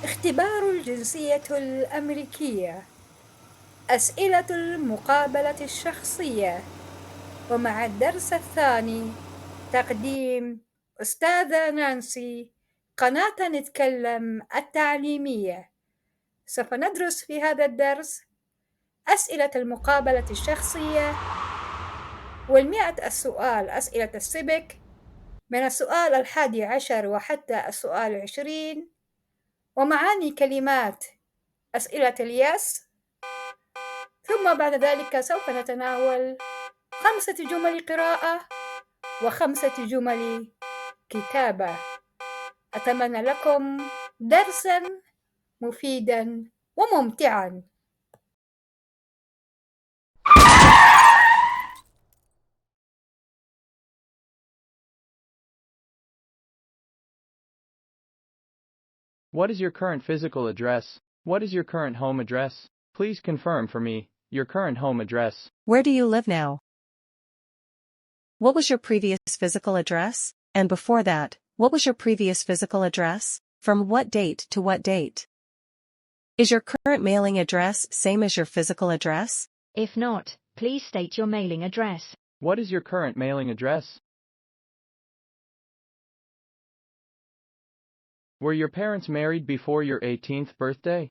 اختبار الجنسية الأمريكية، أسئلة المقابلة الشخصية، ومع الدرس الثاني تقديم أستاذة نانسي، قناة نتكلم التعليمية. سوف ندرس في هذا الدرس أسئلة المقابلة الشخصية، والمئة السؤال أسئلة السيفيك من السؤال 11 وحتى السؤال 20، ومعاني كلمات أسئلة اليس. ثم بعد ذلك سوف نتناول 5 جمل قراءة و5 جمل كتابة. أتمنى لكم درسا مفيدا وممتعا. What is your current physical address? What is your current home address? Please confirm for me your current home address. Where do you live now? What was your previous physical address? And before that, what was your previous physical address? From what date to what date? Is your current mailing address same as your physical address? If not, please state your mailing address. What is your current mailing address? Were your parents married before your 18th birthday?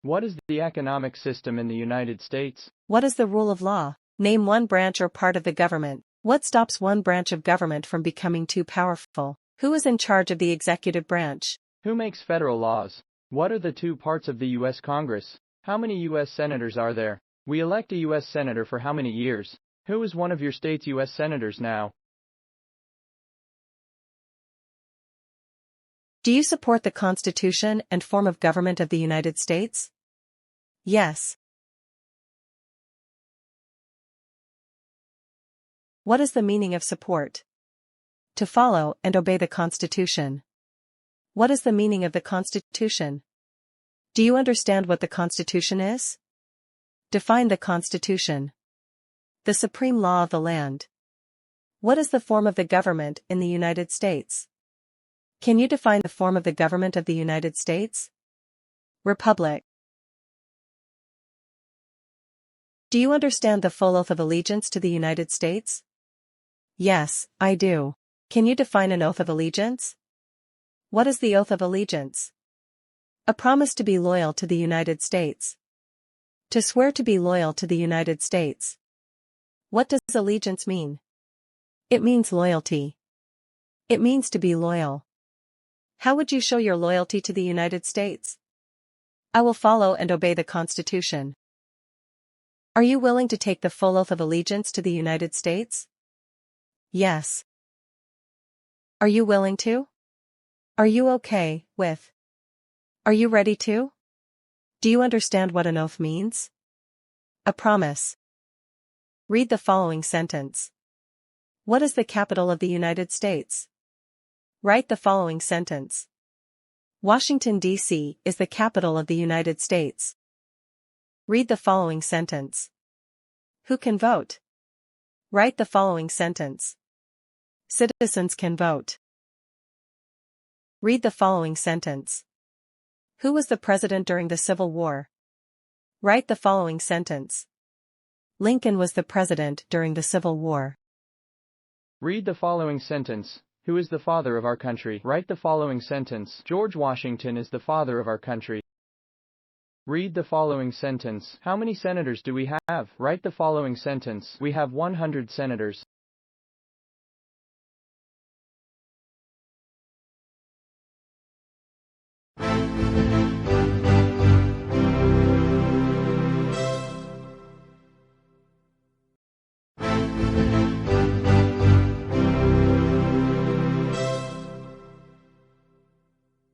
What is the economic system in the United States? What is the rule of law? Name one branch or part of the government. What stops one branch of government from becoming too powerful? Who is in charge of the executive branch? Who makes federal laws? What are the two parts of the U.S. Congress? How many U.S. senators are there? We elect a U.S. senator for how many years? Who is one of your state's U.S. senators now? Do you support the Constitution and form of government of the United States? Yes. What is the meaning of support? To follow and obey the Constitution. What is the meaning of the Constitution? Do you understand what the Constitution is? Define the Constitution. The supreme law of the land. What is the form of the government in the United States? Can you define the form of the government of the United States? Republic. Do you understand the full oath of allegiance to the United States? Yes, I do. Can you define an oath of allegiance? What is the oath of allegiance? A promise to be loyal to the United States. To swear to be loyal to the United States. What does allegiance mean? It means loyalty. It means to be loyal. How would you show your loyalty to the United States? I will follow and obey the Constitution. Are you willing to take the full oath of allegiance to the United States? Yes. Are you willing to? Are you okay with? Are you ready to? Do you understand what an oath means? A promise. Read the following sentence. What is the capital of the United States? Write the following sentence. Washington, D.C. is the capital of the United States. Read the following sentence. Who can vote? Write the following sentence. Citizens can vote. Read the following sentence. Who was the president during the Civil War? Write the following sentence. Lincoln was the president during the Civil War. Read the following sentence. Who is the father of our country? Write the following sentence. George Washington is the father of our country. Read the following sentence. How many senators do we have? Write the following sentence. We have 100 senators.